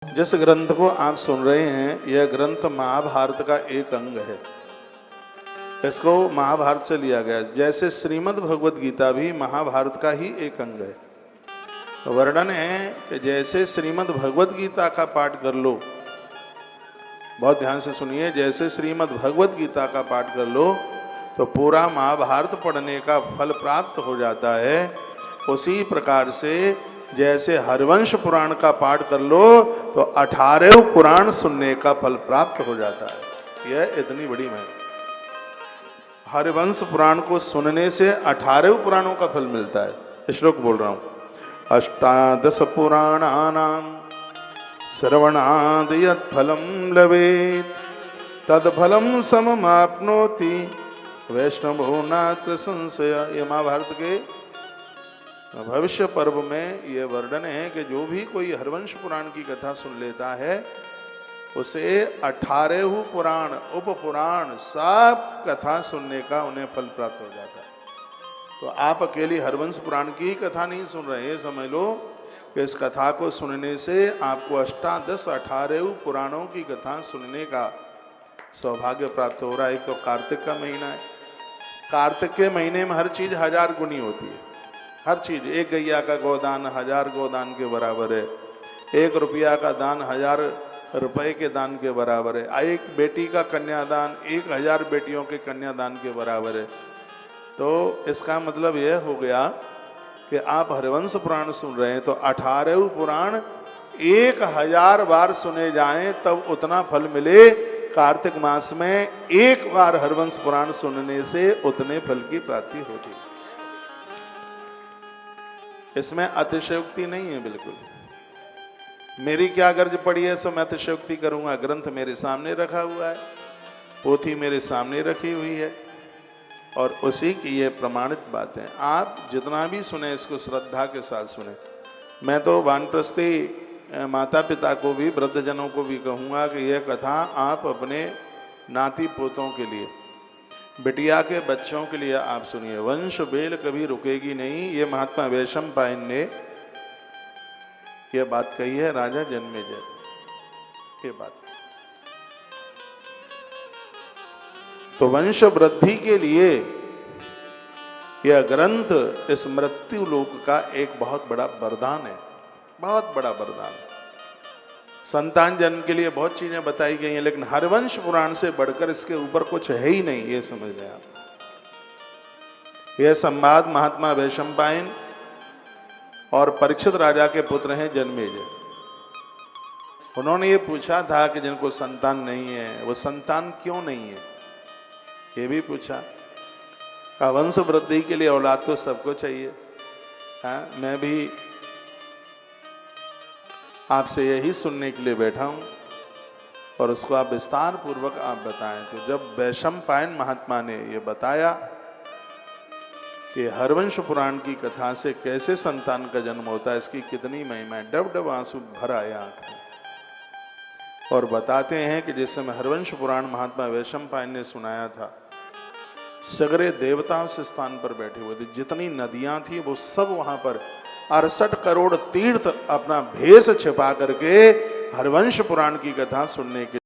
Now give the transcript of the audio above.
जिस ग्रंथ को आप सुन रहे हैं यह ग्रंथ महाभारत का एक अंग है। इसको महाभारत से लिया गया है। जैसे श्रीमद् भगवद गीता भी महाभारत का ही एक अंग है। तो वर्णन है कि जैसे श्रीमद् भगवद गीता का पाठ कर लो, बहुत ध्यान से सुनिए, जैसे श्रीमद् भगवद गीता का पाठ कर लो तो पूरा महाभारत पढ़ने का फल प्राप्त हो जाता है। उसी प्रकार से जैसे हरिवंश पुराण का पाठ कर लो तो 18 पुराण सुनने का फल प्राप्त हो जाता है। यह इतनी बड़ी महिमा। हरिवंश पुराण को सुनने से 18 पुराणों का फल मिलता है। श्लोक बोल रहा हूं। अष्टादश पुराणानां श्रवणाद यत् फलम लवेत् तत्फलम सममाप्नोति वैष्णवो नात्र संशय। ये महाभारत के भविष्य पर्व में यह वर्णन है कि जो भी कोई हरिवंश पुराण की कथा सुन लेता है उसे 18 पुराण उप पुराण सब कथा सुनने का उन्हें फल प्राप्त हो जाता है। तो आप अकेली हरिवंश पुराण की कथा नहीं सुन रहे, ये समझ लो कि इस कथा को सुनने से आपको अष्टादश 18 पुराणों की कथा सुनने का सौभाग्य प्राप्त हो रहा है। एक तो कार्तिक का महीना है। कार्तिक के महीने में हर चीज 1000 गुनी होती है। हर चीज, एक गैया का गोदान 1000 गोदान के बराबर है। 1 रुपया का दान 1000 रुपए के दान के बराबर है। एक बेटी का कन्यादान 1000 बेटियों के कन्यादान के बराबर है। तो इसका मतलब यह हो गया कि आप हरिवंश पुराण सुन रहे हैं तो 18 पुराण 1000 बार सुने जाएं तब उतना फल मिले। कार्तिक मास में एक बार हरिवंश पुराण सुनने से उतने फल की प्राप्ति होती है। इसमें अतिशयोक्ति नहीं है बिल्कुल। मेरी क्या गर्ज पड़ी है सो मैं अतिशयोक्ति करूंगा। ग्रंथ मेरे सामने रखा हुआ है, पोथी मेरे सामने रखी हुई है और उसी की ये प्रमाणित बातें। आप जितना भी सुने इसको श्रद्धा के साथ सुने। मैं तो वानप्रस्थी माता पिता को भी, वृद्धजनों को भी कहूँगा कि यह कथा आप अपने नाती पोतों के लिए, बिटिया के बच्चों के लिए आप सुनिए। वंश बेल कभी रुकेगी नहीं, ये महात्मा वैशंपायन ने यह बात कही है। राजा जन्मेजय ये बात। तो वंश वृद्धि के लिए यह ग्रंथ इस मृत्यु लोक का एक बहुत बड़ा वरदान है, बहुत बड़ा वरदान। संतान जन्म के लिए बहुत चीजें बताई गई हैं, लेकिन हरिवंश पुराण से बढ़कर इसके ऊपर कुछ है ही नहीं, ये समझ लें आप। यह संवाद महात्मा वैशंपायन और परीक्षित राजा के पुत्र हैं जन्मेजय। उन्होंने ये पूछा था कि जिनको संतान नहीं है वो संतान क्यों नहीं है, ये भी पूछा। वंश वृद्धि के लिए औलाद तो सबको चाहिए। हाँ, मैं भी आपसे यही सुनने के लिए बैठा हूं और उसको आप विस्तार पूर्वक आप बताएं। तो जब वैशंपायन महात्मा ने ये बताया कि हरिवंश पुराण की कथा से कैसे संतान का जन्म होता है, इसकी कितनी महिमा है, डब डब आंसू भर आए आंख में। और बताते हैं कि जिस समय हरिवंश पुराण महात्मा वैशंपायन ने सुनाया था, सगरे देवता उस स्थान पर बैठे हुए थे। जितनी नदियां थी वो सब वहां पर 68 करोड़ तीर्थ अपना भेष छिपा करके हरिवंश पुराण की कथा सुनने के